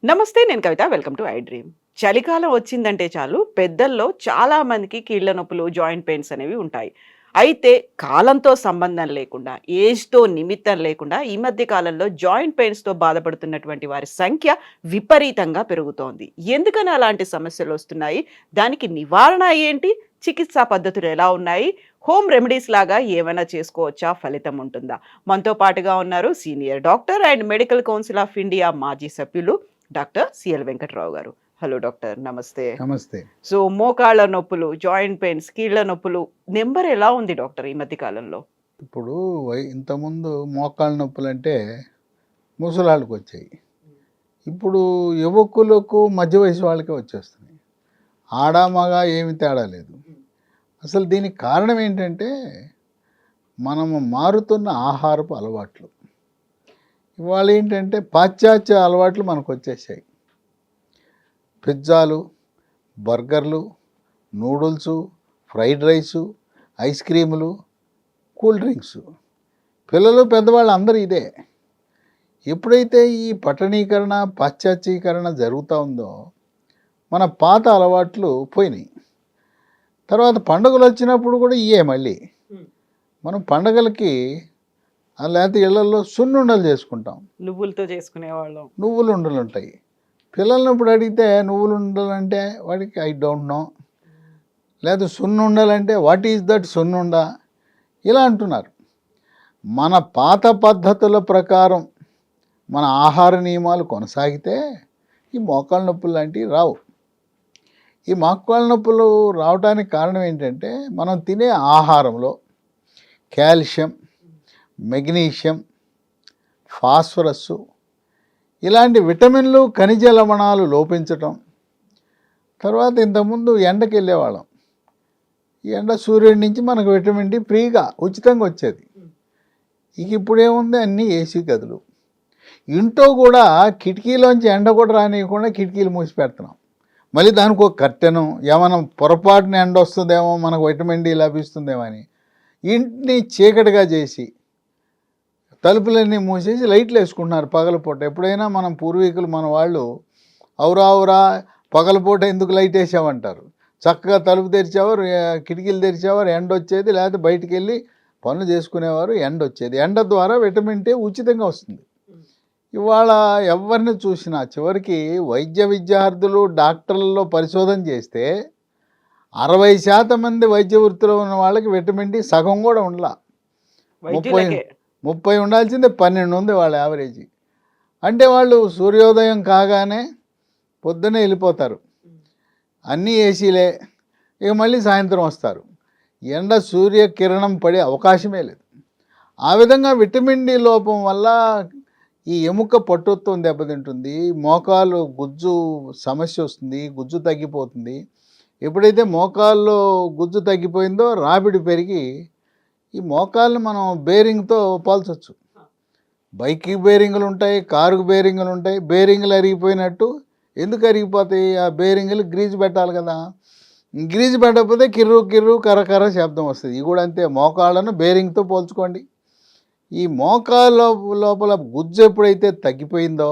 నమస్తే. నేను Kavitha. Welcome to I dream. చలికాలం వచ్చిందంటే చాలు పెద్దల్లో చాలా మందికి కీళ్ళ నొప్పులు, జాయింట్ పెయిన్స్ అనేవి ఉంటాయి. అయితే కాలంతో సంబంధం లేకుండా, ఏజ్‌తో నిమిత్తం లేకుండా ఈ మధ్య కాలంలో జాయింట్ పెయిన్స్‌తో బాధపడుతున్నటువంటి వారి సంఖ్య విపరీతంగా పెరుగుతోంది. ఎందుకని అలాంటి సమస్యలొస్తున్నాయి? దానికి నివారణ ఏంటి? చికిత్సా పద్ధతులు ఎలా ఉన్నాయి? హోమ్ రెమెడీస్ లాగా ఏమైనా చేసుకోవచ్చా? ఫలితం ఉంటుందా? మనతో పాటుగా ఉన్నారు senior doctor and medical council of India మాజీ సభ్యులు డాక్టర్ సిఎల్ వెంకట్రావు గారు. Hello doctor. నమస్తే. నమస్తే. సో మోకాళ్ళ నొప్పులు, జాయింట్ పెయిన్స్, కీళ్ళ నొప్పులు నెంబర్ ఎలా ఉంది డాక్టర్ ఈ మధ్య కాలంలో? ఇప్పుడు ఇంతకుముందు మోకాళ్ళ నొప్పులంటే ముసలాళ్ళకి వచ్చాయి. ఇప్పుడు యువకులకు మధ్య వయసు వాళ్ళకే వచ్చేస్తున్నాయి. ఆడ మగ ఏమి తేడా లేదు. అసలు దీనికి కారణం ఏంటంటే మనము మారుతున్న ఆహారపు అలవాట్లు. ఇవాళ ఏంటంటే పాశ్చాత్య అలవాట్లు మనకు వచ్చేసాయి. పిజ్జాలు, బర్గర్లు, నూడిల్సు, ఫ్రైడ్ రైసు, ఐస్ క్రీములు, కూల్ డ్రింక్స్. పిల్లలు పెద్దవాళ్ళు అందరూ ఇదే. ఎప్పుడైతే ఈ పట్టణీకరణ, పాశ్చాత్యీకరణ జరుగుతూ ఉందో మన పాత అలవాట్లు పోయినాయి. తర్వాత పండుగలు వచ్చినప్పుడు కూడా ఇవే మళ్ళీ. మనం పండగలకి లేకపోతే ఇళ్లలో సున్నుండలు చేసుకుంటాం. నువ్వులతో చేసుకునేవాళ్ళం. నువ్వులు ఉండలు ఉంటాయి. పిల్లల్ని ఇప్పుడు అడిగితే నువ్వులు ఉండలు అంటే వాడికి ఐ డోంట్ నో, లేదా సున్నుండలంటే వాట్ ఈజ్ దట్ సున్నుండ, ఇలా అంటున్నారు. మన పాత పద్ధతుల ప్రకారం మన ఆహార నియమాలు కొనసాగితే ఈ మోకాళ్ళ నొప్పులు లాంటివి రావు. ఈ మోకాళ్ళ నొప్పులు రావడానికి కారణం ఏంటంటే మనం తినే ఆహారంలో కాల్షియం, మెగ్నీషియం, ఫాస్ఫరస్సు ఇలాంటి విటమిన్లు, ఖనిజ లవణాలు లోపించటం. తర్వాత ఇంతకుముందు ఎండకి వెళ్ళేవాళ్ళం. ఈ ఎండ సూర్యుడి నుంచి మనకు విటమిన్ డి ఫ్రీగా ఉచితంగా వచ్చేది. ఇప్పుడేముంది, అన్నీ ఏసీ గదులు. ఇంట్లో కూడా కిటికీలోంచి ఎండ కూడా రానియకుండా కిటికీలు మూసి పెడుతున్నాం. మళ్ళీ దానికి ఒక కర్టెను, ఏమైనా పొరపాటున ఎండ వస్తుందేమో, మనకు విటమిన్ డి లభిస్తుందేమో అని ఇంటిని చీకటిగా చేసి తలుపులన్నీ మూసేసి లైట్లు వేసుకుంటున్నారు పగలపూట. ఎప్పుడైనా మనం పూర్వీకులు, మన వాళ్ళు ఔరా పగలపూట ఎందుకు లైట్ వేసామంటారు. చక్కగా తలుపు తెరిచేవారు, కిటికీలు తెరిచేవారు, ఎండ వచ్చేది. లేకపోతే బయటికి వెళ్ళి పనులు చేసుకునేవారు, ఎండ వచ్చేది. ఎండ ద్వారా విటమిన్ డి ఉచితంగా వస్తుంది. ఇవాళ ఎవరిని చూసినా చివరికి వైద్య విద్యార్థులు, డాక్టర్లలో పరిశోధన చేస్తే 60% మంది వైద్య వృత్తిలో ఉన్న వాళ్ళకి విటమిన్ డి సగం కూడా ఉండలా. 30 ఉండాల్సిందే, 12 ఉంది వాళ్ళ యావరేజ్. అంటే వాళ్ళు సూర్యోదయం కాగానే పొద్దున్నే వెళ్ళిపోతారు, అన్నీ ఏసీలే, ఇక మళ్ళీ సాయంత్రం వస్తారు. ఎండ సూర్యకిరణం పడే అవకాశమే లేదు. ఆ విధంగా విటమిన్ డి లోపం వల్ల ఈ ఎముక పట్టుత్వం దెబ్బతింటుంది, మోకాలు గుజ్జు సమస్య వస్తుంది, గుజ్జు తగ్గిపోతుంది. ఎప్పుడైతే మోకాల్లో గుజ్జు తగ్గిపోయిందో రాబడి పెరిగి ఈ మోకాళ్ళని మనం బేరింగ్తో పోల్చవచ్చు. బైక్కి బేరింగులు ఉంటాయి, కారుకు బేరింగులు ఉంటాయి. బేరింగులు అరిగిపోయినట్టు ఎందుకు అరిగిపోతాయి? ఆ బేరింగులు గ్రీజు పెట్టాలి కదా. గ్రీజు పెట్టకపోతే కిర్రు కిర్రు కర్ర శబ్దం వస్తుంది. ఇవి కూడా అంతే. మోకాళ్ళను బేరింగ్తో పోల్చుకోండి. ఈ మోకాళ్ళ లోపల గుజ్జు ఎప్పుడైతే తగ్గిపోయిందో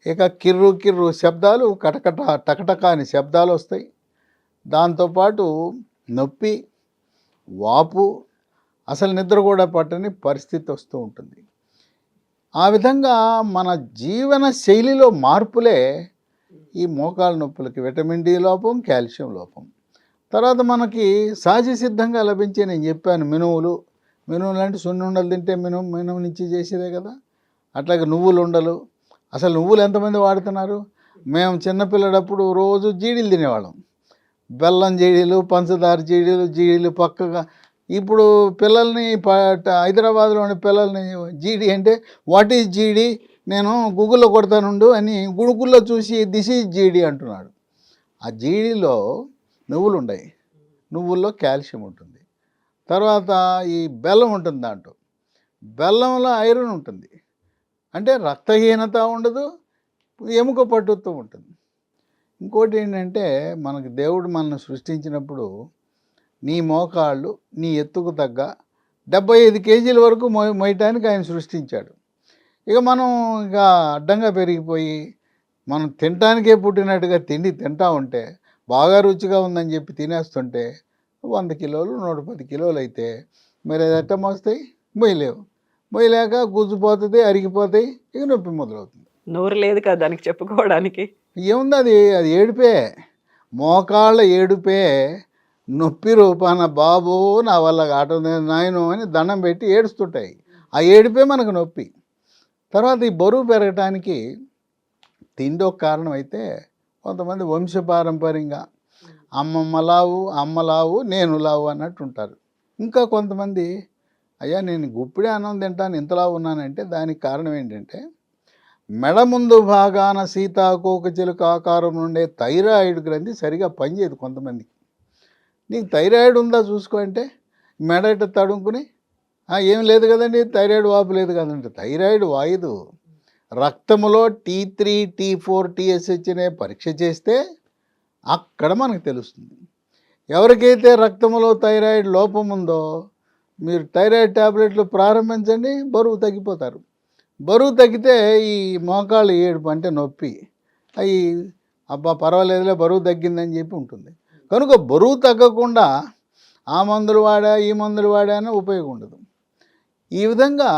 ఇక కిర్రు కిర్రు శబ్దాలు, కటకట టకటక అని శబ్దాలు వస్తాయి. దాంతోపాటు నొప్పి, వాపు, అసలు నిద్ర కూడా పట్టని పరిస్థితి వస్తూ ఉంటుంది. ఆ విధంగా మన జీవన శైలిలో మార్పులే ఈ మోకాళ్ళ నొప్పులకి విటమిన్ డి లోపం, కాల్షియం లోపం. తర్వాత మనకి సహజ సిద్ధంగా లభించే, నేను చెప్పాను, మినువులు అంటే సున్నుండలు తింటే మినుము నుంచి చేసేదే కదా. అట్లాగే నువ్వులు ఉండలు. అసలు నువ్వులు ఎంతమంది వాడుతున్నారు? మేము చిన్నపిల్లడప్పుడు రోజు జీడీలు తినేవాళ్ళం. బెల్లం జీడీలు, పంచదార జీడీలు పక్కగా. ఇప్పుడు పిల్లల్ని హైదరాబాద్లోని పిల్లల్ని జీడీ అంటే వాట్ ఈజ్ జీడీ, నేను గూగుల్లో కొడతానుండు అని గూగుల్లో చూసి దిస్ ఈజ్ జీడీ అంటున్నాడు. ఆ జీడీలో నువ్వులు ఉన్నాయి, నువ్వుల్లో కాల్షియం ఉంటుంది. తర్వాత ఈ బెల్లం ఉంటుంది, దాంట్లో బెల్లంలో ఐరన్ ఉంటుంది. అంటే రక్తహీనత ఉండదు, ఎముక పట్టుత్వం ఉంటుంది. ఇంకోటి ఏంటంటే మనకు దేవుడు మనల్ని సృష్టించినప్పుడు నీ మోకాళ్ళు నీ ఎత్తుకు తగ్గ 75 కేజీల వరకు మోయటానికి ఆయన సృష్టించాడు. ఇక మనం ఇక అడ్డంగా పెరిగిపోయి మనం తినటానికే పుట్టినట్టుగా తిండి తింటా ఉంటే బాగా రుచిగా ఉందని చెప్పి తినేస్తుంటే 100 కిలోలు 110 కిలోలు అయితే మరి అది ఎట్ట మోస్తాయి? మొయ్యలేవు. మొయ్యలేక గుజ్జుపోతుంది, అరిగిపోతాయి, ఇక నొప్పి మొదలవుతుంది. నోరు లేదు కదా దానికి చెప్పుకోవడానికి. ఏముంది అది అది ఏడుపే, మోకాళ్ళ ఏడుపే, నొప్పి రూపాన బాబు నా వల్ల కావటం లేదు నాయను అని దండం పెట్టి ఏడుస్తుంటాయి. ఆ ఏడుపే మనకు నొప్పి. తర్వాత ఈ బరువు పెరగటానికి తిండి ఒక కారణం అయితే కొంతమంది వంశపారంపర్యంగా అమ్మమ్మ లావు, అమ్మ లావు, నేను లావు అన్నట్టు ఉంటారు. ఇంకా కొంతమంది అయ్యా నేను గుప్పిడే అన్నం తింటాను ఇంతలా ఉన్నానంటే దానికి కారణం ఏంటంటే మెడ ముందు భాగాన సీతాకోకచిలుక ఆకారం ఉండే థైరాయిడ్ గ్రంథి సరిగా పనిచేయదు కొంతమందికి. నీకు థైరాయిడ్ ఉందా చూసుకో అంటే మెడ ఇట్ట తడుముకుని ఏం లేదు కదండి థైరాయిడ్ వాపు లేదు కదండి. థైరాయిడ్ వాయుదు. రక్తములో T3, T4, TSH అనే పరీక్ష చేస్తే అక్కడ మనకు తెలుస్తుంది. ఎవరికైతే రక్తంలో థైరాయిడ్ లోపం ఉందో మీరు థైరాయిడ్ ట్యాబ్లెట్లు ప్రారంభించండి, బరువు తగ్గిపోతారు. బరువు తగ్గితే ఈ మోకాళ్ళు ఏడుపు అంటే నొప్పి అవి అబ్బా పర్వాలేదులే బరువు తగ్గిందని చెప్పి ఉంటుంది. కనుక బరువు తగ్గకుండా ఆ మందులు వాడా ఈ మందులు వాడా అని ఉపయోగం ఉండదు. ఈ విధంగా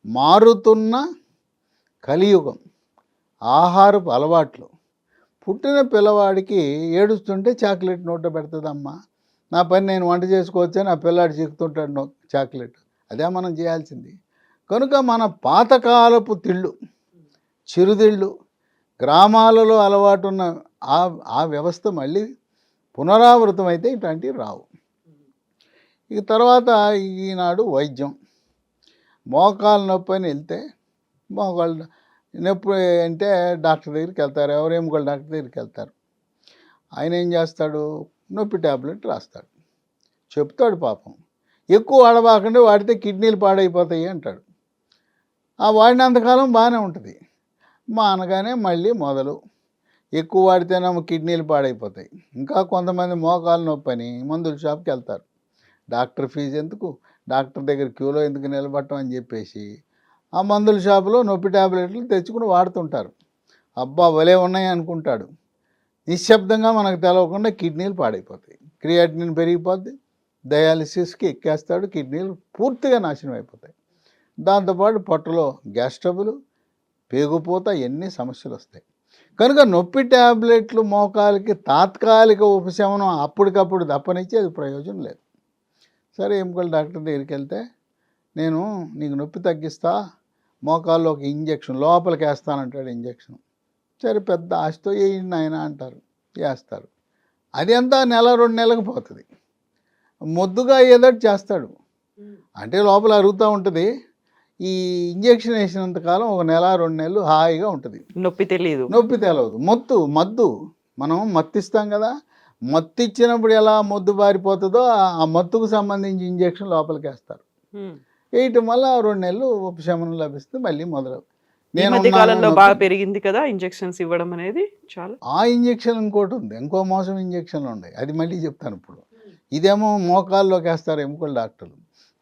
మారుతున్న కలియుగం, ఆహారపు అలవాట్లు, పుట్టిన పిల్లవాడికి ఏడుస్తుంటే చాక్లెట్ నోట పెడుతుందమ్మా, నా పని నేను వంట చేసుకోవచ్చని ఆ పిల్లాడు చిక్కుతుంటాడు చాక్లెట్. అదే మనం చేయాల్సింది. కనుక మన పాతకాలపు తిళ్ళు, చిరుతిళ్ళు, గ్రామాలలో అలవాటు ఉన్న ఆ వ్యవస్థ మళ్ళీ పునరావృతం అయితే ఇట్లాంటివి రావు. ఇక తర్వాత ఈనాడు వైద్యం. మోకాలు నొప్పి అని వెళ్తే మోకాళ్ళు నొప్పి అంటే డాక్టర్ దగ్గరికి వెళ్తారు, ఎవరేమోకాళ్ళ డాక్టర్ దగ్గరికి వెళ్తారు. ఆయన ఏం చేస్తాడు? నొప్పి ట్యాబ్లెట్ రాస్తాడు, చెప్తాడు పాపం ఎక్కువ వాడబాకండి, వాడితే కిడ్నీలు పాడైపోతాయి అంటాడు. ఆ వాడినంతకాలం బాగానే ఉంటుంది, అనగానే మళ్ళీ మొదలు ఎక్కువ వాడితేనేమో కిడ్నీలు పాడైపోతాయి. ఇంకా కొంతమంది మోకాలు నొప్పి అని మందుల షాప్కి వెళ్తారు. డాక్టర్ ఫీజు ఎందుకు, డాక్టర్ దగ్గర క్యూలో ఎందుకు నిలబడటం అని చెప్పేసి ఆ మందుల షాపులో నొప్పి ట్యాబ్లెట్లు తెచ్చుకుని వాడుతుంటారు. అబ్బా భలే ఉన్నాయి అనుకుంటాడు. నిశ్శబ్దంగా మనకు తెలవకుండా కిడ్నీలు పాడైపోతాయి, క్రియాటినిన్ పెరిగిపోద్ది, డయాలిసిస్కి ఎక్కేస్తాడు, కిడ్నీలు పూర్తిగా నాశనం అయిపోతాయి. దాంతోపాటు పొట్టలో గ్యాస్ ట్రబుల్, పేగుపోత, ఎన్ని సమస్యలు వస్తాయి. కనుక నొప్పి ట్యాబ్లెట్లు మోకాలకి తాత్కాలిక ఉపశమనం అప్పటికప్పుడు తప్పనిచ్చి అది ప్రయోజనం లేదు. సరే ఎముకల డాక్టర్ దగ్గరికి వెళ్తే నేను నీకు నొప్పి తగ్గిస్తా, మోకాల్లో ఒక ఇంజెక్షన్ లోపలికి వేస్తానంటాడు. ఇంజెక్షన్ సరే పెద్ద ఆశతో వేయండి ఆయన అంటారు, వేస్తారు. అది అంతా నెల 2 నెలలకు పోతుంది. మొద్దుగా అయ్యేదట్టు చేస్తాడు, అంటే లోపల అరుగుతూ ఉంటుంది. ఈ ఇంజెక్షన్ వేసినంతకాలం ఒక నెల 2 నెలలు హాయిగా ఉంటుంది, నొప్పి తెలియదు, నొప్పి తెలవదు. మద్దు మనం మత్తిస్తాం కదా, మత్తు ఇచ్చినప్పుడు ఎలా మొద్దు బారిపోతుందో ఆ మత్తుకు సంబంధించి ఇంజెక్షన్ లోపలికి వేస్తారు. వేయటం వల్ల 2 నెలలు ఉపశమనం లభిస్తుంది, మళ్ళీ మొదలు. ఈ మధ్య కాలంలో బాగా పెరిగింది కదా ఇంజెక్షన్స్ ఇవ్వడం అనేది. చాలా ఆ ఇంజెక్షన్ ఇంకోటి ఉంది, ఇంకో మోసం ఇంజెక్షన్లు ఉన్నాయి, అది మళ్ళీ చెప్తాను ఇప్పుడు. ఇదేమో మోకాల్లోకి వేస్తారు ఎముకల డాక్టర్లు.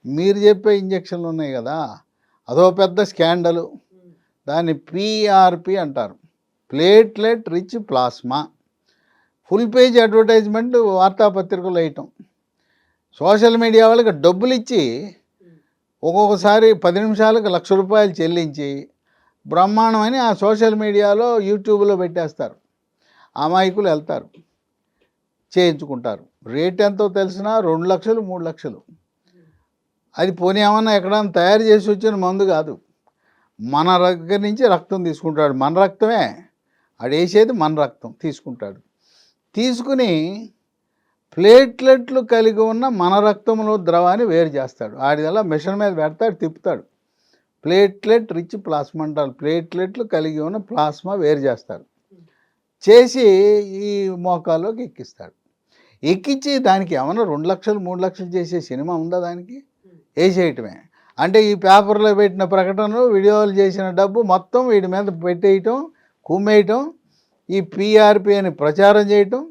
మీరు చెప్పే ఇంజెక్షన్లు ఉన్నాయి కదా, అదో పెద్ద స్కాండలు. దాన్ని PRP అంటారు, platelet rich plasma. Full page advertisement వార్తాపత్రికలు వేయటం, సోషల్ మీడియా వాళ్ళకి డబ్బులు ఇచ్చి ఒక్కొక్కసారి 10 నిమిషాలకు ₹1,00,000 చెల్లించి బ్రహ్మాండమని ఆ సోషల్ మీడియాలో యూట్యూబ్లో పెట్టేస్తారు. అమాయకులు వెళ్తారు, చేయించుకుంటారు. రేట్ ఎంతో తెలిసినా 2 లక్షలు 3 లక్షలు. అది పోనీ ఏమన్నా ఎక్కడన్నా తయారు చేసి వచ్చిన మందు కాదు, మన దగ్గర నుంచి రక్తం తీసుకుంటాడు. మన రక్తమే ఆడేసేది, మన రక్తం తీసుకుంటాడు. తీసుకుని ప్లేట్లెట్లు కలిగి ఉన్న మన రక్తంలో ద్రవాన్ని వేరు చేస్తాడు. ఆడిదల్లా మిషన్ మీద పెడతాడు, తిప్పుతాడు. ప్లేట్లెట్ రిచ్ ప్లాస్మా అంటారు. ప్లేట్లెట్లు కలిగి ఉన్న ప్లాస్మా వేరు చేస్తారు, చేసి ఈ మోకాల్లోకి ఎక్కిస్తాడు. ఎక్కించి దానికి ఏమన్నా 2 లక్షలు 3 లక్షలు చేసే సినిమా ఉందా? దానికి వేసేయటమే. అంటే ఈ పేపర్లో పెట్టిన ప్రకటనలు, వీడియోలు చేసిన డబ్బు మొత్తం వీడి మీద పెట్టేయటం, కుమ్మేయటం, ఈ PRP అని ప్రచారం చేయటం.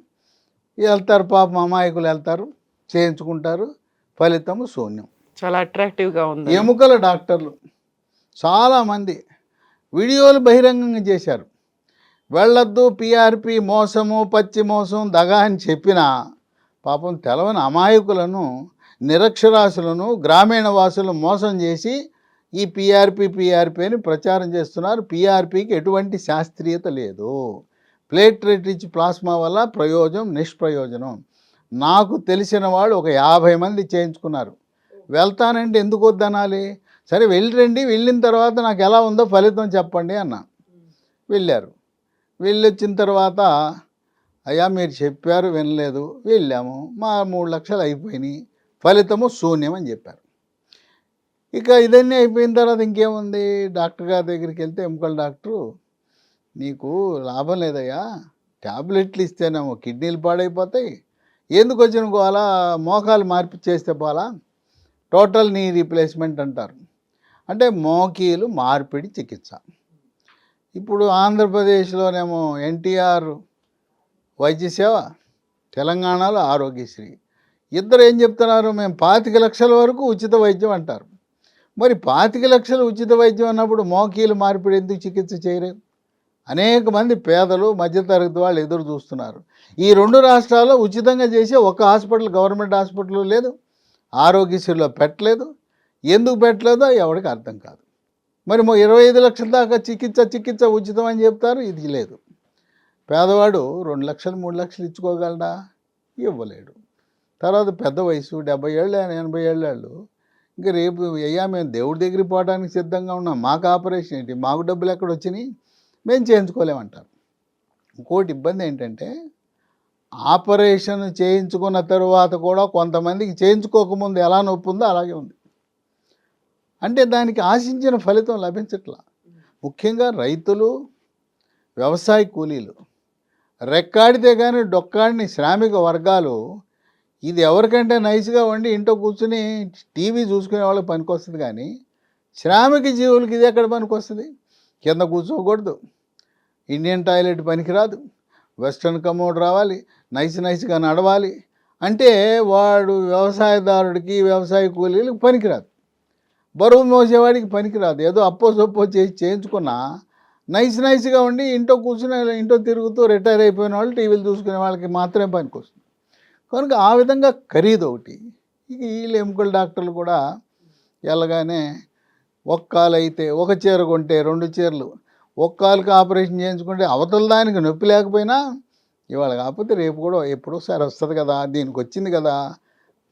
వెళ్తారు పాపం, అమాయకులు వెళ్తారు, చేయించుకుంటారు, ఫలితము శూన్యం. చాలా అట్రాక్టివ్‌గా ఉంది. ఎముకల డాక్టర్లు చాలామంది వీడియోలు బహిరంగంగా చేశారు. వెళ్ళొద్దు, పీఆర్పీ మోసము, పచ్చి మోసం, దగా అని చెప్పినా పాపం తెలవని అమాయకులను, నిరక్షరాస్యులను, గ్రామీణ వాసులను మోసం చేసి ఈ పీఆర్పీ అని ప్రచారం చేస్తున్నారు. పీఆర్పీకి ఎటువంటి శాస్త్రీయత లేదు. ప్లేట్లెట్ రిచ్ ప్లాస్మా వల్ల ప్రయోజనం, నిష్ప్రయోజనం. నాకు తెలిసిన వాళ్ళు ఒక 50 మంది చేయించుకున్నారు. వెళ్తానంటే ఎందుకు వద్దనాలి? సరే వెళ్ళిరండి, వెళ్ళిన తర్వాత నాకు ఎలా ఉందో ఫలితం చెప్పండి అన్నా. వెళ్ళారు. వెళ్ళొచ్చిన తర్వాత అయ్యా మీరు చెప్పారు వినలేదు, వెళ్ళాము, మా 3 లక్షలు అయిపోయినాయి, ఫలితము శూన్యం అని చెప్పారు. ఇక ఇదన్నీ అయిపోయిన తర్వాత ఇంకేముంది, డాక్టర్ గారి దగ్గరికి వెళ్తే ఎముకల డాక్టరు నీకు లాభం లేదయ్యా, ట్యాబ్లెట్లు ఇస్తేనేమో కిడ్నీలు పాడైపోతాయి, ఎందుకు వచ్చిన గోలా, మోకాలు మార్పు చేస్తే పోలా, టోటల్ నీ రీప్లేస్మెంట్ అంటారు. అంటే మోకీలు మార్పిడి చికిత్స. ఇప్పుడు ఆంధ్రప్రదేశ్లోనేమో ఎన్టీఆర్ వైద్య సేవ, తెలంగాణలో ఆరోగ్యశ్రీ. ఇద్దరు ఏం చెప్తున్నారు, మేము 25 లక్షల వరకు ఉచిత వైద్యం అంటారు. మరి 25 లక్షలు ఉచిత వైద్యం అన్నప్పుడు మోకీలు మార్పిడి ఎందుకు చికిత్స చేయరు? అనేక మంది పేదలు, మధ్యతరగతి వాళ్ళు ఎదురు చూస్తున్నారు. ఈ 2 రాష్ట్రాల్లో ఉచితంగా చేసే ఒక హాస్పిటల్, గవర్నమెంట్ హాస్పిటల్ లేదు, ఆరోగ్యశ్రీలో పెట్టలేదు. ఎందుకు పెట్టలేదో ఎవరికి అర్థం కాదు. మరి 25 లక్షల దాకా చికిత్స ఉచితం అని చెప్తారు, ఇది లేదు. పేదవాడు 2 లక్షలు 3 లక్షలు ఇచ్చుకోగలడా? ఇవ్వలేడు. తర్వాత పెద్ద వయసు 70 ఏళ్ళు 80 ఏళ్ళు, ఇంకా రేపు అయ్యా మేము దేవుడి దగ్గరికి పోవడానికి సిద్ధంగా ఉన్నాం, మాకు ఆపరేషన్ ఏంటి, మాకు డబ్బులు ఎక్కడ వచ్చినాయి, మేము చేయించుకోలేమంటారు. ఇంకోటి ఇబ్బంది ఏంటంటే ఆపరేషన్ చేయించుకున్న తరువాత కూడా కొంతమందికి చేయించుకోకముందు ఎలా నొప్పి ఉందో అలాగే ఉంది. అంటే దానికి ఆశించిన ఫలితం లభించట్లా. ముఖ్యంగా రైతులు, వ్యవసాయ కూలీలు, రెక్కాడితే కానీ డొక్కాడిని శ్రామిక వర్గాలు, ఇది ఎవరికంటే నైస్గా వండి ఇంట్లో కూర్చుని టీవీ చూసుకునే వాళ్ళకి పనికొస్తుంది, కానీ శ్రామిక జీవులకి ఇది ఎక్కడ పనికొస్తుంది? కింద కూర్చోకూడదు, ఇండియన్ టాయిలెట్ పనికిరాదు, వెస్ట్రన్ కమోడ్ రావాలి, నైస్గా నడవాలి అంటే వాడు వ్యవసాయదారుడికి, వ్యవసాయ కూలీలకు పనికిరాదు. బరువు మోసేవాడికి పనికిరాదు. ఏదో అప్పో సొప్పో చేసి చేయించుకున్నా నైస్గా ఉండి ఇంట్లో కూర్చుని ఇంట్లో తిరుగుతూ రిటైర్ అయిపోయిన వాళ్ళు, టీవీలు చూసుకునే వాళ్ళకి మాత్రమే పనికొస్తుంది. కనుక ఆ విధంగా ఖరీదు ఒకటి. ఇక వీళ్ళు ఎముకల డాక్టర్లు కూడా వెళ్ళగానే ఒక కాలు అయితే ఒక చీర కొంటే 2 చీరలు, ఒక కాలుకి ఆపరేషన్ చేయించుకుంటే అవతల దానికి నొప్పి లేకపోయినా ఇవాళ కాకపోతే రేపు కూడా ఎప్పుడోసారి వస్తుంది కదా, దీనికి వచ్చింది కదా,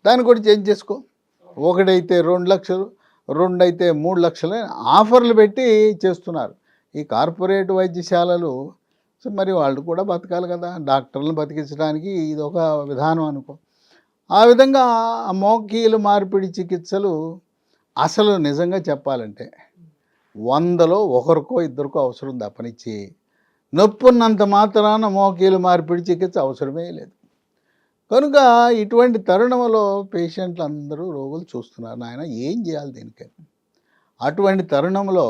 దాన్ని కూడా చేంజ్ చేసుకో. ఒకటైతే 2 లక్షలు, 2 అయితే 3 లక్షలు ఆఫర్లు పెట్టి చేస్తున్నారు ఈ కార్పొరేట్ వైద్యశాలలు. సో మరి వాళ్ళు కూడా బతకాలి కదా, డాక్టర్లను బతికించడానికి ఇది ఒక విధానం అనుకో. ఆ విధంగా ఆ మోకీలు మార్పిడి చికిత్సలు అసలు నిజంగా చెప్పాలంటే 100లో ఒకరికో ఇద్దరికో అవసరం తప్పనిచ్చి నొప్పున్నంత మాత్రాన మోకీలు మార్పిడి చికిత్స అవసరమే లేదు. కనుక ఇటువంటి తరుణంలో పేషెంట్లు అందరూ రోగులు చూస్తున్నారు, నాయన ఏం చేయాలి దీనికి. అటువంటి తరుణంలో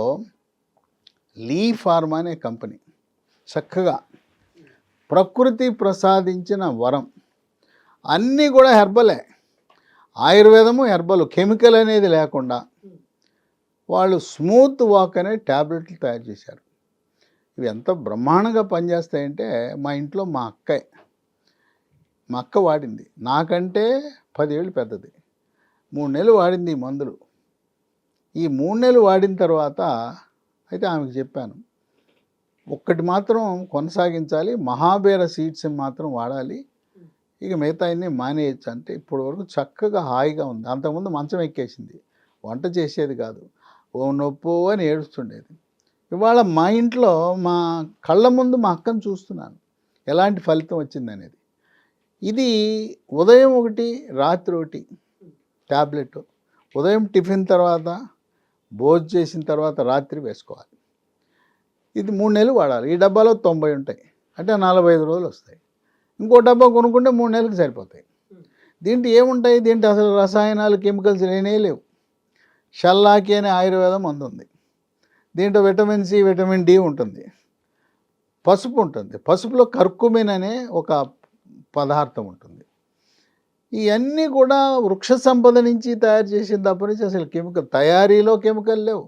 లీ ఫార్మా అనే కంపెనీ చక్కగా ప్రకృతి ప్రసాదించిన వరం, అన్నీ కూడా హెర్బలే, ఆయుర్వేదము హెర్బల్, కెమికల్ అనేది లేకుండా వాళ్ళు స్మూత్ వాక్ అనే ట్యాబ్లెట్లు తయారు చేశారు. ఇవి ఎంత బ్రహ్మాండంగా పనిచేస్తాయంటే మా ఇంట్లో మా అక్క వాడింది, నాకంటే 10 ఏళ్ళు పెద్దది, 3 నెలలు వాడింది ఈ మందులు. ఈ 3 నెలలు వాడిన తర్వాత అయితే ఆమెకు చెప్పాను, ఒక్కటి మాత్రం కొనసాగించాలి, మహాబేర సీడ్స్ని మాత్రం వాడాలి, ఇక మిగతా అన్నీ మానేయచ్చు. అంటే ఇప్పటి వరకు చక్కగా హాయిగా ఉంది. అంతకుముందు మంచం ఎక్కేసింది, వంట చేసేది కాదు, ఓ నొప్పో అని ఏడుస్తుండేది. ఇవాళ మా ఇంట్లో మా కళ్ళ ముందు మా అక్కను చూస్తున్నాను ఎలాంటి ఫలితం వచ్చిందనేది. ఇది ఉదయం ఒకటి, రాత్రి ఒకటి ట్యాబ్లెట్, ఉదయం టిఫిన్ తర్వాత, భోజనం చేసిన తర్వాత రాత్రి వేసుకోవాలి. ఇది 3 నెలలు వాడాలి. ఈ డబ్బాలో 90 ఉంటాయి, అంటే 45 రోజులు వస్తాయి. ఇంకో డబ్బా కొనుక్కుంటే 3 నెలలకు సరిపోతాయి. దీంట్లో ఏముంటాయి, దీంట్లో అసలు రసాయనాలు, కెమికల్స్ లేవు. షల్లాకి అనే ఆయుర్వేదం మందు ఉంది, దీంట్లో విటమిన్ సి, విటమిన్ డి ఉంటుంది, పసుపు ఉంటుంది, పసుపులో కర్కుమిన్ అనే ఒక పదార్థం ఉంటుంది. ఇవన్నీ కూడా వృక్ష సంపద నుంచి తయారు చేసిన తప్ప నుంచి అసలు కెమికల్ తయారీలో కెమికల్ లేవు,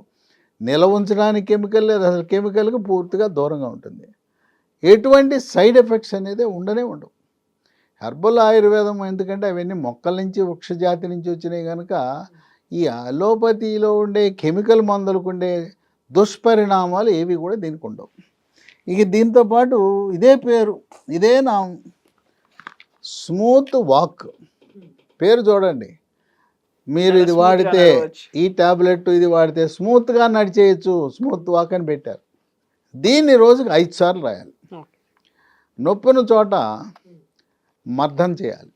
నిల్వ ఉంచడానికి కెమికల్ లేదు, అసలు కెమికల్కి పూర్తిగా దూరంగా ఉంటుంది. ఎటువంటి సైడ్ ఎఫెక్ట్స్ అనేది ఉండనే ఉండవు. హెర్బల్ ఆయుర్వేదం ఎందుకంటే అవన్నీ మొక్కల నుంచి వృక్ష జాతి నుంచి వచ్చినాయి కనుక ఈ అలోపతిలో ఉండే కెమికల్ మందులకు ఉండే దుష్పరిణామాలు ఏవి కూడా దీనికి ఉండవు. ఇక దీంతో పాటు ఇదే పేరు, ఇదే నామం, స్మూత్ వాక్ పేరు చూడండి. మీరు చాలా ఇది స్మూత్గా వాడితే నడవచ్చు. ఈ టాబ్లెట్ ఇది వాడితే స్మూత్గా నడిచేయచ్చు, స్మూత్ వాక్ అని పెట్టారు. దీన్ని రోజుకి 5 సార్లు రాయాలి. ఓకే. నొప్పిన చోట మర్దం చేయాలి.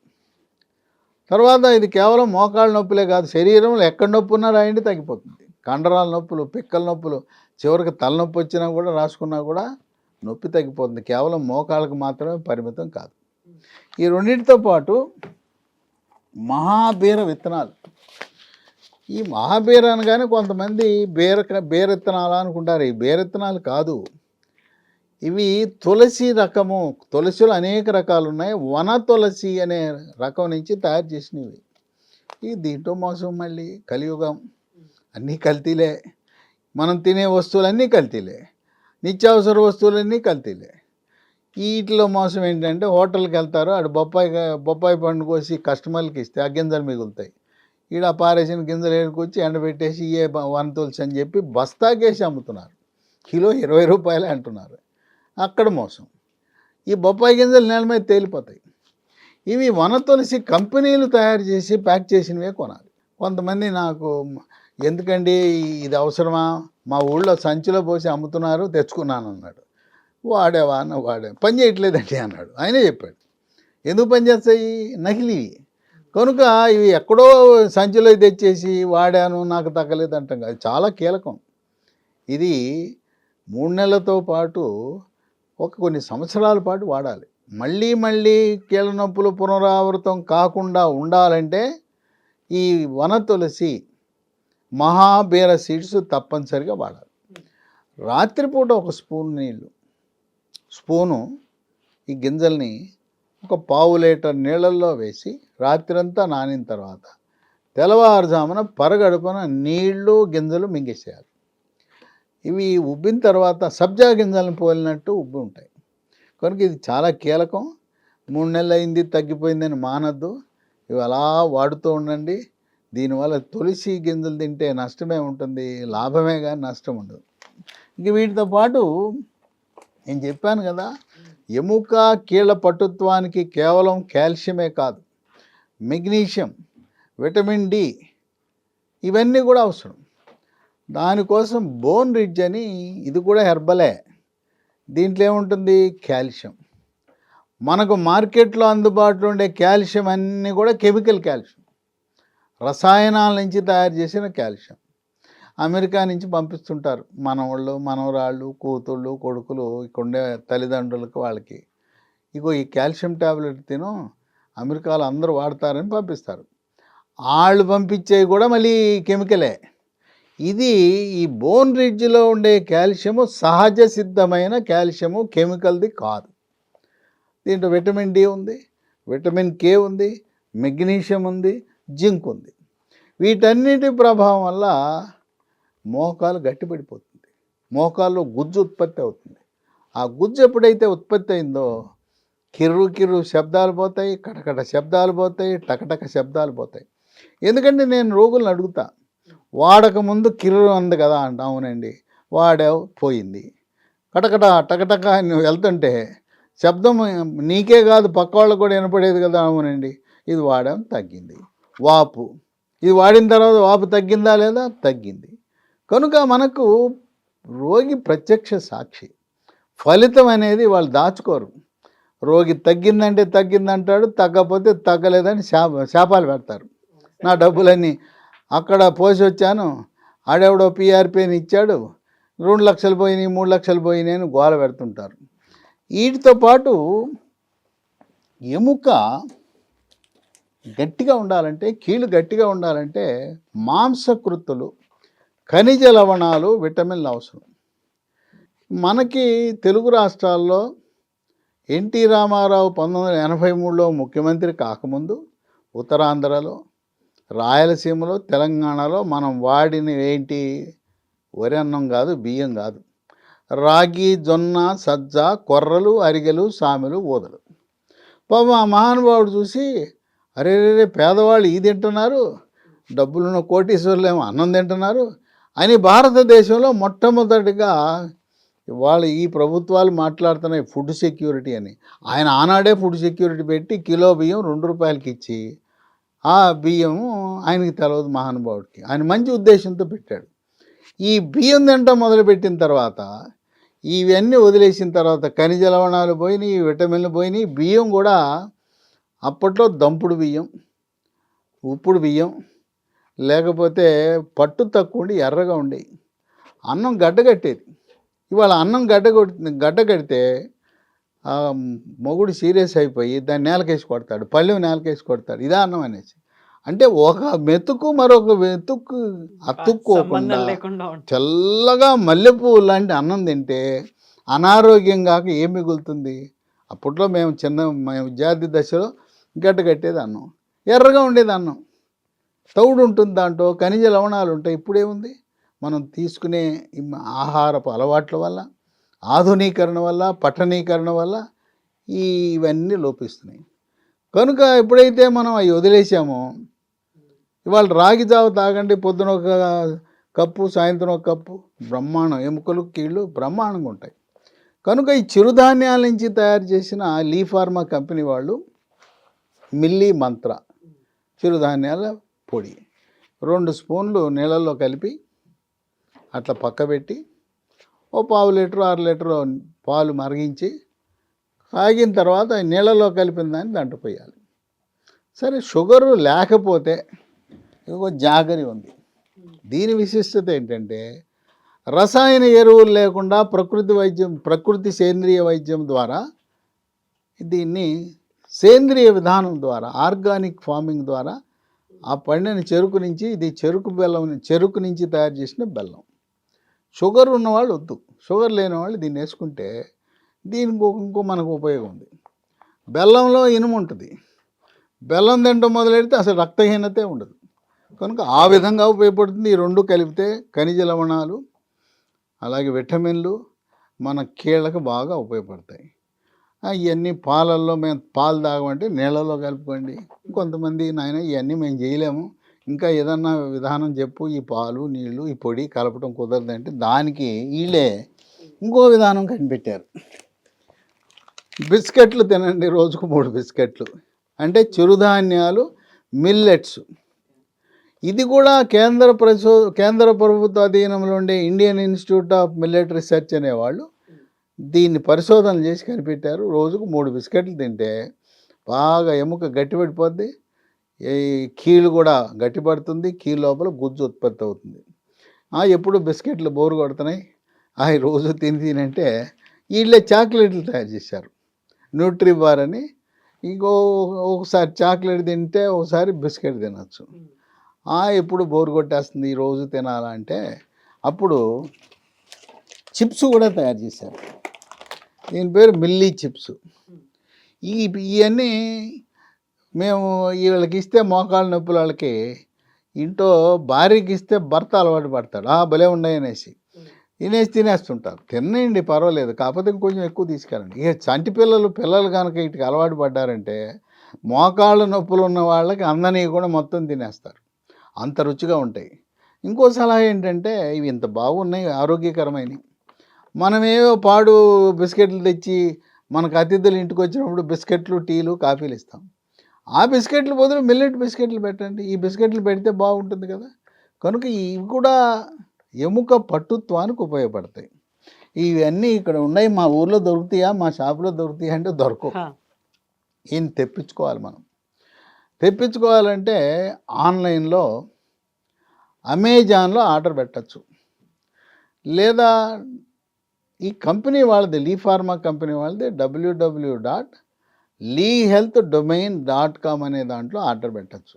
తర్వాత ఇది కేవలం మోకాళ్ళ నొప్పులే కాదు, శరీరంలో ఎక్కడ నొప్పి ఉన్నా రాయండి తగ్గిపోతుంది. కండరాల నొప్పులు, పిక్కల నొప్పులు, చివరికి తలనొప్పి వచ్చినా కూడా రాసుకున్నా కూడా నొప్పి తగ్గిపోతుంది. కేవలం మోకాళ్ళకు మాత్రమే పరిమితం కాదు. ఈ రెండింటితో పాటు మహాబీర విత్తనాలు. ఈ మహాబీర అనగానే కొంతమంది బీర విత్తనాలు అనుకుంటారు. ఈ బీర విత్తనాలు కాదు, ఇవి తులసి రకము. తులసిలో అనేక రకాలు ఉన్నాయి. వన తులసి అనే రకం నుంచి తయారు చేసినవి. ఈ దీంట్లో మోసం మళ్ళీ కలియుగం, అన్నీ కల్తీలే. మనం తినే వస్తువులన్నీ కల్తీలే, నిత్యావసర వస్తువులన్నీ కల్తీలే. వీటిలో మోసం ఏంటంటే హోటల్కి వెళ్తారు, ఆడు బొప్పాయి పండు కోసి కస్టమర్లకి ఇస్తే ఆ గింజలు మిగులుతాయి. ఈడ పారేసిన గింజలు ఏడుకొచ్చి ఎండబెట్టేసి ఏ వన తులసి అని చెప్పి బస్తాకేసి అమ్ముతున్నారు. కిలో 20 రూపాయలే అంటున్నారు. అక్కడ మోసం. ఈ బొప్పాయి గింజలు నేల మీద తేలిపోతాయి. ఇవి వన తులసి కంపెనీలు తయారు చేసి ప్యాక్ చేసినవే కొనాలి. కొంతమంది నాకు ఎందుకండి ఇది అవసరమా, మా ఊళ్ళో సంచిలో పోసి అమ్ముతున్నారు తెచ్చుకున్నాను అన్నాడు. వాడేవా అన్న వాడే, పని చేయట్లేదండి అన్నాడు. ఆయనే చెప్పాడు. ఎందుకు పని చేస్తాయి, నకిలీ కనుక. ఇవి ఎక్కడో సంచిలో తెచ్చేసి వాడాను నాకు తగ్గలేదు అంటాం కాదు, చాలా కీలకం. ఇది 3 నెలలతో పాటు కొన్ని సంవత్సరాల పాటు వాడాలి. మళ్ళీ మళ్ళీ కీళ్ళ నొప్పులు పునరావృతం కాకుండా ఉండాలంటే ఈ వన తులసి మహాబీర సీడ్స్ తప్పనిసరిగా వాడాలి. రాత్రిపూట ఒక స్పూను ఈ గింజల్ని ఒక పావు లీటర్ నీళ్ళల్లో వేసి రాత్రంతా నానిన తర్వాత తెల్లవారుజామున పరగడుపున నీళ్లు గింజలు మింగేసేయాలి. ఇవి ఉబ్బిన తర్వాత సబ్జా గింజలను పోలినట్టు ఉబ్బి ఉంటాయి కనుక ఇది చాలా కీలకం. 3 నెలలు అయింది తగ్గిపోయిందని మానద్దు, ఇవి అలా వాడుతూ ఉండండి. దీనివల్ల తులసి గింజలు తింటే నష్టమే ఉంటుంది, లాభమే కానీ నష్టం ఉండదు. ఇంక వీటితో పాటు నేను చెప్పాను కదా, ఎముక కీళ్ళ పటుత్వానికి కేవలం కాల్షియమే కాదు, మెగ్నీషియం, విటమిన్ డి ఇవన్నీ కూడా అవసరం. దానికోసం బోన్ రిడ్జ్ అని, ఇది కూడా హెర్బలే. దీంట్లో ఏముంటుంది, కాల్షియం. మనకు మార్కెట్లో అందుబాటులో ఉండే కాల్షియం అన్నీ కూడా కెమికల్ కాల్షియం, రసాయనాల నుంచి తయారు చేసిన కాల్షియం. అమెరికా నుంచి పంపిస్తుంటారు మనవాళ్ళు, మనవరాళ్ళు, కూతుళ్ళు, కొడుకులు, ఇక్కడ ఉండే తల్లిదండ్రులకు వాళ్ళకి, ఇగో ఈ కాల్షియం ట్యాబ్లెట్ తిను అమెరికాలో అందరూ వాడతారని పంపిస్తారు. వాళ్ళు పంపించేవి కూడా మళ్ళీ కెమికలే. ఇది ఈ బోన్ రిడ్జ్లో ఉండే కాల్షియము సహజ సిద్ధమైన కాల్షియము, కెమికల్ది కాదు. దీంట్లో విటమిన్ డి ఉంది, విటమిన్ కే ఉంది, మెగ్నీషియం ఉంది, జింక్ ఉంది. వీటన్నిటి ప్రభావం వల్ల మోకాలు గట్టిపడిపోతుంది, మోకాల్లో గుజ్జు ఉత్పత్తి అవుతుంది. ఆ గుజ్జు ఎప్పుడైతే ఉత్పత్తి అయిందో కిర్రు కిర్రు శబ్దాలు పోతాయి, కటకట శబ్దాలు పోతాయి, టకటక శబ్దాలు పోతాయి. ఎందుకంటే నేను రోగులను అడుగుతా, వాడక ముందు కిర్రు అంది కదా అంట, అవునండి వాడావు పోయింది. కటకట టకటక నువ్వు వెళ్తుంటే శబ్దం నీకే కాదు పక్క వాళ్ళకు కూడా వినపడేది కదా, అవునండి ఇది వాడాం తగ్గింది. వాపు, ఇది వాడిన తర్వాత వాపు తగ్గిందా లేదా, తగ్గింది. కనుక మనకు రోగి ప్రత్యక్ష సాక్షి. ఫలితం అనేది వాళ్ళు దాచుకోరు. రోగి తగ్గిందంటే తగ్గిందంటాడు, తగ్గకపోతే తగ్గలేదని శాపాలు పెడతారు. నా డబ్బులన్నీ అక్కడ పోసి వచ్చాను, ఆడెవడో పిఆర్పిని ఇచ్చాడు, 2 లక్షలు పోయినాయి 3 లక్షలు పోయినాయి అని గోల పెడుతుంటారు. వీటితో పాటు ఎముక గట్టిగా ఉండాలంటే, కీళ్ళు గట్టిగా ఉండాలంటే మాంసకృత్తులు, ఖనిజ లవణాలు, విటమిన్లు అవసరం. మనకి తెలుగు రాష్ట్రాల్లో ఎన్టీ రామారావు 1983లో ముఖ్యమంత్రి కాకముందు ఉత్తరాంధ్రలో, రాయలసీమలో, తెలంగాణలో మనం వాడిన ఏంటి? వరి అన్నం కాదు, బియ్యం కాదు. రాగి, జొన్న, సజ్జ, కొర్రలు, అరిగెలు, సామెలు, ఊదలు. పాపం ఆ మహానుభావుడు చూసి, అరే రే పేదవాళ్ళు ఇది తింటున్నారు, డబ్బులున్న కోటీశ్వరులు ఏమో అన్నం తింటున్నారు అని భారతదేశంలో మొట్టమొదటిగా వాళ్ళు ఈ ప్రభుత్వాలు మాట్లాడుతున్నాయి ఫుడ్ సెక్యూరిటీ అని. ఆయన ఆనాడే ఫుడ్ సెక్యూరిటీ పెట్టి కిలో బియ్యం ₹2 ఇచ్చి, ఆ బియ్యం ఆయనకి తెలియదు మహానుభావుడికి. ఆయన మంచి ఉద్దేశంతో పెట్టాడు. ఈ బియ్యం తినటం మొదలుపెట్టిన తర్వాత, ఇవన్నీ వదిలేసిన తర్వాత ఖనిజ లవణాలు పోయినాయి, విటమిన్లు పోయినాయి. బియ్యం కూడా అప్పట్లో దంపుడు బియ్యం, ఉప్పుడు బియ్యం, లేకపోతే పట్టు తక్కువ ఉండి ఎర్రగా ఉండేవి. అన్నం గడ్డగట్టేది. ఇవాళ అన్నం గడ్డగడితే మొగుడు సీరియస్ అయిపోయి దాన్ని నేలకేసి కొడతాడు, పళ్ళెం నేలకేసి కొడతాడు, ఇదా అన్నం అనేసి. అంటే ఒక మెతుకు మరొక మెతుకు అతుక్కోకుండా తెల్లగా మల్లెపువ్వు లాంటి అన్నం తింటే అనారోగ్యం కాక ఏం మిగులుతుంది? అప్పట్లో మేము విద్యార్థి దశలో గడ్డగట్టేది అన్నం, ఎర్రగా ఉండేది అన్నం, తౌడు ఉంటుంది, దాంట్లో ఖనిజ లవణాలు ఉంటాయి. ఇప్పుడేముంది? మనం తీసుకునే ఆహారపు అలవాట్ల వల్ల, ఆధునీకరణ వల్ల, పట్టణీకరణ వల్ల ఇవన్నీ లోపిస్తున్నాయి. కనుక ఎప్పుడైతే మనం అవి వదిలేసామో, ఇవాళ రాగి జావ తాగండి, పొద్దున ఒక కప్పు, సాయంత్రం ఒక కప్పు, బ్రహ్మాండం, ఎముకలు కీళ్ళు బ్రహ్మాండంగా ఉంటాయి. కనుక ఈ చిరుధాన్యాల నుంచి తయారు చేసిన లీ ఫార్మా కంపెనీ వాళ్ళు మిల్లీ మంత్ర చిరుధాన్యాల పొడి 2 స్పూన్లు నీళ్ళల్లో కలిపి అట్లా పక్కబెట్టి, ఓ 1/2 లీటరు 6 లీటరు పాలు మరిగించి తాగిన తర్వాత నీళ్ళలో కలిపిన దాన్ని దాంట్లో పోయాలి. సరే, షుగరు లేకపోతే ఇంకో జాగరి ఉంది. దీని విశిష్టత ఏంటంటే, రసాయన ఎరువులు లేకుండా ప్రకృతి సేంద్రియ వైద్యం ద్వారా, దీన్ని సేంద్రియ విధానం ద్వారా, ఆర్గానిక్ ఫార్మింగ్ ద్వారా ఆ పండిన చెరుకు నుంచి, ఇది చెరుకు నుంచి తయారు చేసిన బెల్లం. షుగర్ ఉన్నవాళ్ళు వద్దు, షుగర్ లేని వాళ్ళు దీన్ని వేసుకుంటే దీనికి ఇంకో మనకు ఉపయోగం ఉంది. బెల్లంలో ఇనుము ఉంటుంది. బెల్లం తినడం మొదలెడితే అసలు రక్తహీనతే ఉండదు. కనుక ఆ విధంగా ఉపయోగపడుతుంది. ఈ 2 కలిపితే ఖనిజ లవణాలు అలాగే విటమిన్లు మన కీళ్ళకు బాగా ఉపయోగపడతాయి. ఇవన్నీ పాలల్లో మేము పాలు తాగమంటే నీళ్ళలో కలుపుకోండి. కొంతమంది నాయన ఇవన్నీ మేము చేయలేము, ఇంకా ఏదన్నా విధానం చెప్పు, ఈ పాలు నీళ్ళు ఈ పొడి కలపడం కుదరదంటే దానికి వీళ్ళే ఇంకో విధానం కనిపెట్టారు. బిస్కెట్లు తినండి, రోజుకు 3 బిస్కెట్లు. అంటే చిరుధాన్యాలు, మిల్లెట్స్. ఇది కూడా కేంద్ర ప్రభుత్వ అధీనంలో ఉండే Indian institute of millet research అనేవాళ్ళు దీన్ని పరిశోధనలు చేసి కనిపెట్టారు. రోజుకు 3 బిస్కెట్లు తింటే బాగా ఎముక గట్టిపడిపోద్ది, ఈ కీళ్ళు కూడా గట్టిపడుతుంది, కీళ్ళ లోపల గుజ్జు ఉత్పత్తి అవుతుంది. ఎప్పుడు బిస్కెట్లు బోరు కొడుతున్నాయి, అవి రోజు తినంటే వీళ్ళే చాక్లెట్లు తయారు చేశారు, న్యూట్రీ బార్ అని. ఒకసారి చాక్లెట్ తింటే ఒకసారి బిస్కెట్ తినచ్చు. ఎప్పుడు బోరు కొట్టేస్తుంది, ఈ రోజు తినాలంటే అప్పుడు చిప్స్ కూడా తయారు చేశారు. దీని పేరు మిల్లీ చిప్స్. ఇవన్నీ మేము వీళ్ళకి ఇస్తే మోకాళ్ళ నొప్పుల వాళ్ళకి, ఇంట్లో భార్యకి ఇస్తే భర్త అలవాటు పడతాడు, భలే ఉన్నాయి అనేసి తినేస్తుంటారు. తినండి పర్వాలేదు, కాకపోతే కొంచెం ఎక్కువ తీసుకెళ్ళండి. ఇక చంటి పిల్లలు కనుక వీటికి అలవాటు పడ్డారంటే మోకాళ్ళ నొప్పులు ఉన్న వాళ్ళకి అందని కూడా మొత్తం తినేస్తారు, అంత రుచిగా ఉంటాయి. ఇంకో సలహా ఏంటంటే, ఇవి ఇంత బాగున్నాయి, ఆరోగ్యకరమైనవి, మనమేవో పాడు బిస్కెట్లు తెచ్చి మనకు అతిథులు ఇంటికి వచ్చినప్పుడు బిస్కెట్లు, టీలు, కాఫీలు ఇస్తాం. ఆ బిస్కెట్లు బదులు మిల్లెట్ బిస్కెట్లు పెట్టండి. ఈ బిస్కెట్లు పెడితే బాగుంటుంది కదా. కనుక ఇవి కూడా ఎముక పట్టుత్వానికి ఉపయోగపడతాయి. ఇవన్నీ ఇక్కడ ఉన్నాయి, మా ఊర్లో దొరుకుతాయా, మా షాపులో దొరుకుతాయా అంటే దొరకవు. ఈయన తెప్పించుకోవాలి. తెప్పించుకోవాలంటే ఆన్లైన్లో అమెజాన్లో ఆర్డర్ పెట్టచ్చు, లేదా ఈ కంపెనీ వాళ్ళది, లీ ఫార్మా కంపెనీ వాళ్ళది www.leehealthdomain.com అనే దాంట్లో ఆర్డర్ పెట్టచ్చు.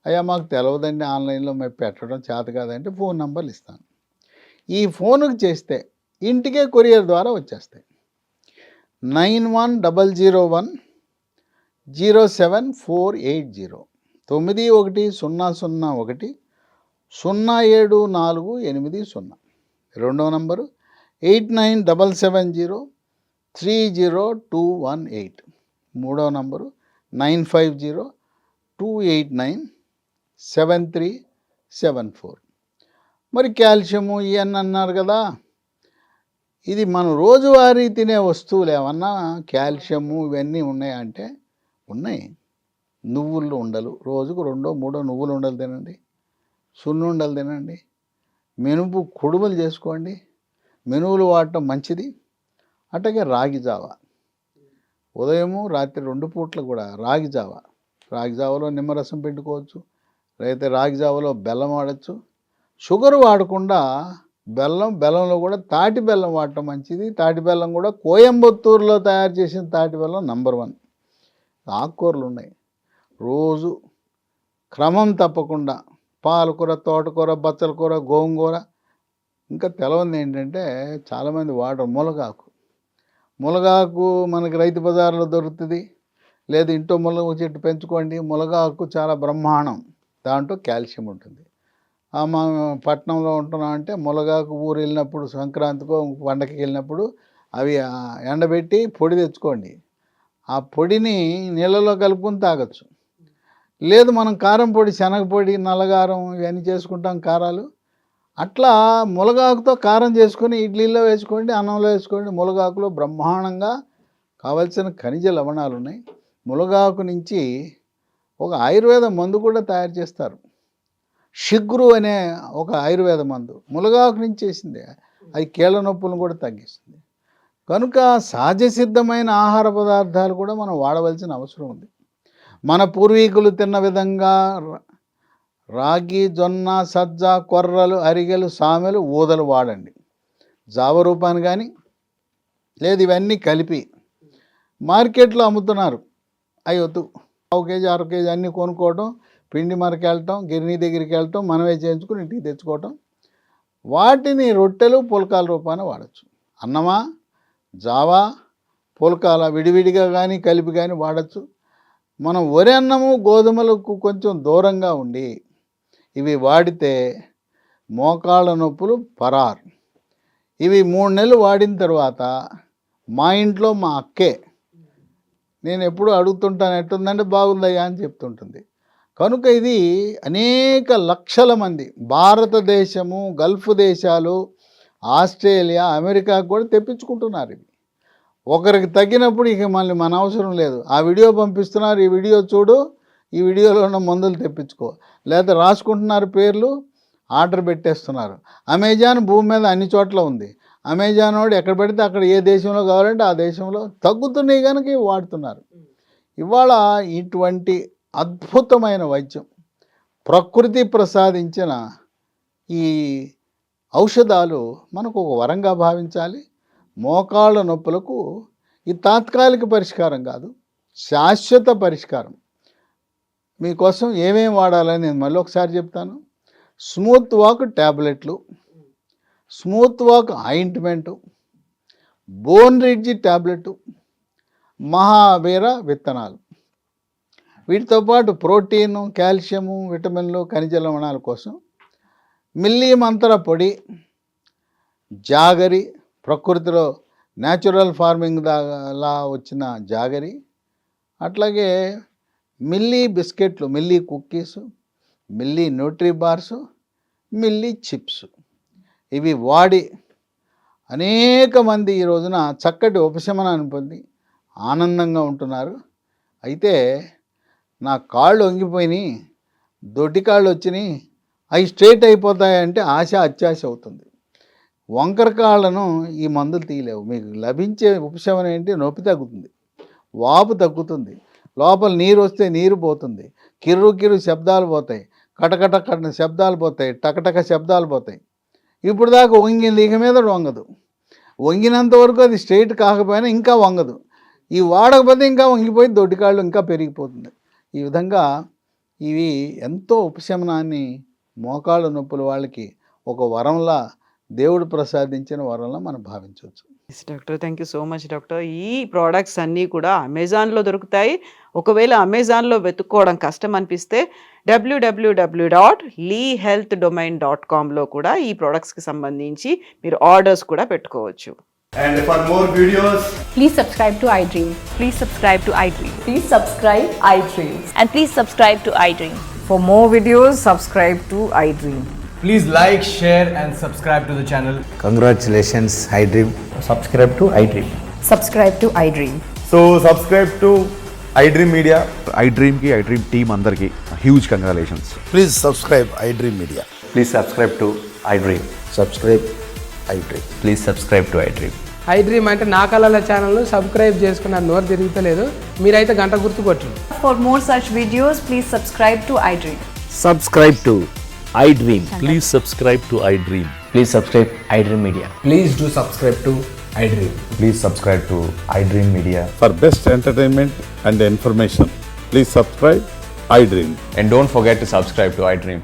అయ్యా మాకు తెలియదండి, ఆన్లైన్లో మేము పెట్టడం చేత కాదంటే ఫోన్ నెంబర్లు ఇస్తాను. ఈ ఫోన్కి చేస్తే ఇంటికే కొరియర్ ద్వారా వచ్చేస్తాయి. 9101 07480 9101074880. రెండో నంబరు 8977030218. మూడో నంబరు 9502897374. మరి కాల్షియము ఇవన్నీ అన్నారు కదా, ఇది మనం రోజువారీ తినే వస్తువులు ఏమన్నా కాల్షియము ఇవన్నీ ఉన్నాయా అంటే ఉన్నాయి. నువ్వులు ఉండలు, రోజుకు 2-3 నువ్వులు ఉండలు తినండి, సున్నుండలు తినండి, మినుపు కుడుములు చేసుకోండి, మినువులు వాడటం మంచిది. అట్లాగే రాగి జావ, ఉదయము రాత్రి 2 పూట్ల కూడా రాగి జావ. రాగి జావలో నిమ్మరసం పిండుకోవచ్చు, లేకపోతే రాగి జావలో బెల్లం వాడచ్చు. షుగర్ వాడకుండా బెల్లంలో కూడా తాటి బెల్లం వాడటం మంచిది. తాటి బెల్లం కూడా కోయంబత్తూరులో తయారు చేసిన తాటి బెల్లం నంబర్ 1. ఆకుకూరలు ఉన్నాయి, రోజు క్రమం తప్పకుండా పాలకూర, తోటకూర, బచ్చల కూర, గోంగూర. ఇంకా తెలవంది ఏంటంటే చాలామంది వాడరు మునగాకు మనకి రైతు బజార్లో దొరుకుతుంది, లేదు ఇంట్లో మునగ చెట్టు పెంచుకోండి. మునగాకు చాలా బ్రహ్మాండం, దాంట్లో కాల్షియం ఉంటుంది. మా పట్టణంలో ఉంటున్నాం అంటే మునగాకు ఊరు వెళ్ళినప్పుడు, సంక్రాంతికో పండగకి వెళ్ళినప్పుడు అవి ఎండబెట్టి పొడి తెచ్చుకోండి. ఆ పొడిని నీళ్ళలో కలుపుకొని తాగొచ్చు. లేదు మనం కారం పొడి, శనగ పొడి, నల్లగారం ఇవన్నీ చేసుకుంటాం కారాలు. అట్లా మునగాకుతో కారం చేసుకొని ఇడ్లీలో వేసుకోండి, అన్నంలో వేసుకోండి. మునగాకులో బ్రహ్మాండంగా కావలసిన ఖనిజ లవణాలు ఉన్నాయి. మునగాకు నుంచి ఒక ఆయుర్వేద మందు కూడా తయారు చేస్తారు. షిగ్రు అనే ఒక ఆయుర్వేద మందు మునగాకు నుంచి చేసింది. అది కీళ్ళ నొప్పులను కూడా తగ్గిస్తుంది. కనుక సహజ సిద్ధమైన ఆహార పదార్థాలు కూడా మనం వాడవలసిన అవసరం ఉంది. మన పూర్వీకులు తిన్న విధంగా రాగి, జొన్న, సజ్జ, కొర్రలు, అరిగెలు, సామెలు, ఊదలు వాడండి. జావ రూపాన్ని కానీ, లేదు ఇవన్నీ కలిపి మార్కెట్లో అమ్ముతున్నారు. అవి వద్దు. 1 కేజీ 1/2 కేజీ అన్నీ కొనుక్కోవటం, పిండి మరకి వెళ్ళటం, గిర్నీ దగ్గరికి వెళ్ళటం, మనమే చేయించుకుని ఇంటికి తెచ్చుకోవటం. వాటిని రొట్టెలు, పుల్కాల రూపాన వాడచ్చు. అన్నమా, జావా, పుల్కాల విడివిడిగా కానీ కలిపి కానీ వాడచ్చు. మనం వరి అన్నము, గోధుమలకు కొంచెం దూరంగా ఉండి ఇవి వాడితే మోకాళ్ళ నొప్పులు పరారు. ఇవి 3 నెలలు వాడిన తర్వాత మా ఇంట్లో మా అక్కే, నేను ఎప్పుడు అడుగుతుంటాను ఎట్టుందంటే బాగుందయ్యా అని చెప్తుంటుంది. కనుక ఇది అనేక లక్షల మంది భారతదేశము, గల్ఫ్ దేశాలు, ఆస్ట్రేలియా, అమెరికాకు కూడా తెప్పించుకుంటున్నారు. ఇవి ఒకరికి తగ్గినప్పుడు ఇక మళ్ళీ మన అవసరం లేదు. ఆ వీడియో పంపిస్తున్నారు, ఈ వీడియో చూడు, ఈ వీడియోలో ఉన్న మందులు తెప్పించుకో, లేదా రాసుకుంటున్నారు పేర్లు, ఆర్డర్ పెట్టేస్తున్నారు. అమెజాన్ భూమి మీద అన్ని చోట్ల ఉంది. అమెజాన్ వాడు ఎక్కడ పెడితే అక్కడ ఏ దేశంలో కావాలంటే ఆ దేశంలో తగ్గుతున్నాయి కనుక వాడుతున్నారు. ఇవాళ ఇటువంటి అద్భుతమైన వైద్యం, ప్రకృతి ప్రసాదించిన ఈ ఔషధాలు మనకు ఒక వరంగా భావించాలి. మోకాళ్ళ నొప్పులకు ఇది తాత్కాలిక పరిష్కారం కాదు, శాశ్వత పరిష్కారం. మీకోసం ఏమేమి వాడాలని నేను మళ్ళీ ఒకసారి చెప్తాను. స్మూత్ వాక్ ట్యాబ్లెట్లు, smooth walk ointment, bone ridge tablet, మహావీర విత్తనాలు. వీటితో పాటు ప్రోటీను, కాల్షియము, విటమిన్లు, ఖనిజ లవణాల కోసం మిల్లీ మంత్ర పొడి, జాగరి, ప్రకృతిలో న్యాచురల్ ఫార్మింగ్ లా వచ్చిన జాగరి, అట్లాగే మిల్లీ బిస్కెట్లు, Milli cookies, Milli nutri bars, Milli chips. ఇవి వాడి అనేక మంది ఈ రోజున చక్కటి ఉపశమనాన్ని పొంది ఆనందంగా ఉంటున్నారు. అయితే నా కాళ్ళు వంగిపోయినాయి, దొడ్డి కాళ్ళు వచ్చినాయి, అవి స్ట్రైట్ అయిపోతాయంటే ఆశ అత్యాశ అవుతుంది. వంకర కాళ్ళను ఈ మందులు తీయలేవు. మీకు లభించే ఉపశమనం ఏంటి? నొప్పి తగ్గుతుంది, వాపు తగ్గుతుంది, లోపల నీరు వస్తే నీరు పోతుంది, కిర్రు కిర్రు శబ్దాలు పోతాయి, కటకట కట శబ్దాలు పోతాయి, టకటక శబ్దాలు పోతాయి. ఇప్పుడు దాకా వంగింది, ఇక మీద వంగదు. వంగినంత వరకు అది స్ట్రైట్ కాకపోయినా ఇంకా వంగదు. ఈ వాడకపోతే ఇంకా వంగిపోయి దొడ్డికాళ్ళు ఇంకా పెరిగిపోతుంది. ఈ విధంగా ఇవి ఎంతో ఉపశమనాన్ని, మోకాళ్ళ నొప్పుల వాళ్ళకి ఒక వరంలా, దేవుడు ప్రసాదించిన వరంలా మనం భావించవచ్చు. Doctor thank you so much doctor. ఈ ప్రోడక్ట్స్ అన్నీ కూడా అమెజాన్లో దొరుకుతాయి. ఒకవేళ అమెజాన్లో వెతుక్కోవడం కష్టం అనిపిస్తే www.leehealthdomain.comలో కూడా ఈ ప్రోడక్ట్స్కి సంబంధించి మీరు ఆర్డర్స్ కూడా పెట్టుకోవచ్చు. And for more videos, Please subscribe to iDream. Please subscribe to iDream. Please subscribe iDream. And please subscribe to iDream. For more videos, subscribe to iDream. Please like, share and subscribe to the channel. Congratulations, iDream. Subscribe to iDream. Subscribe to iDream. so subscribe to iDream Media. iDream की iDream team अंदर की huge congratulations. Please subscribe iDream Media. Please subscribe to iDream. Subscribe iDream. Please subscribe to iDream. iDream అంటే నా కళల ఛానల్ను subscribe చేసుకున్న నోరు తిరుగుతలేదు, మీరైతే గంట గుర్తు కొట్టండి. For more such videos, please subscribe to iDream. Subscribe to iDream. Please subscribe to iDream. Please subscribe iDream Media. Please do subscribe to iDream. Please subscribe to iDream Media. For best entertainment and information, please subscribe iDream. And don't forget to subscribe to iDream.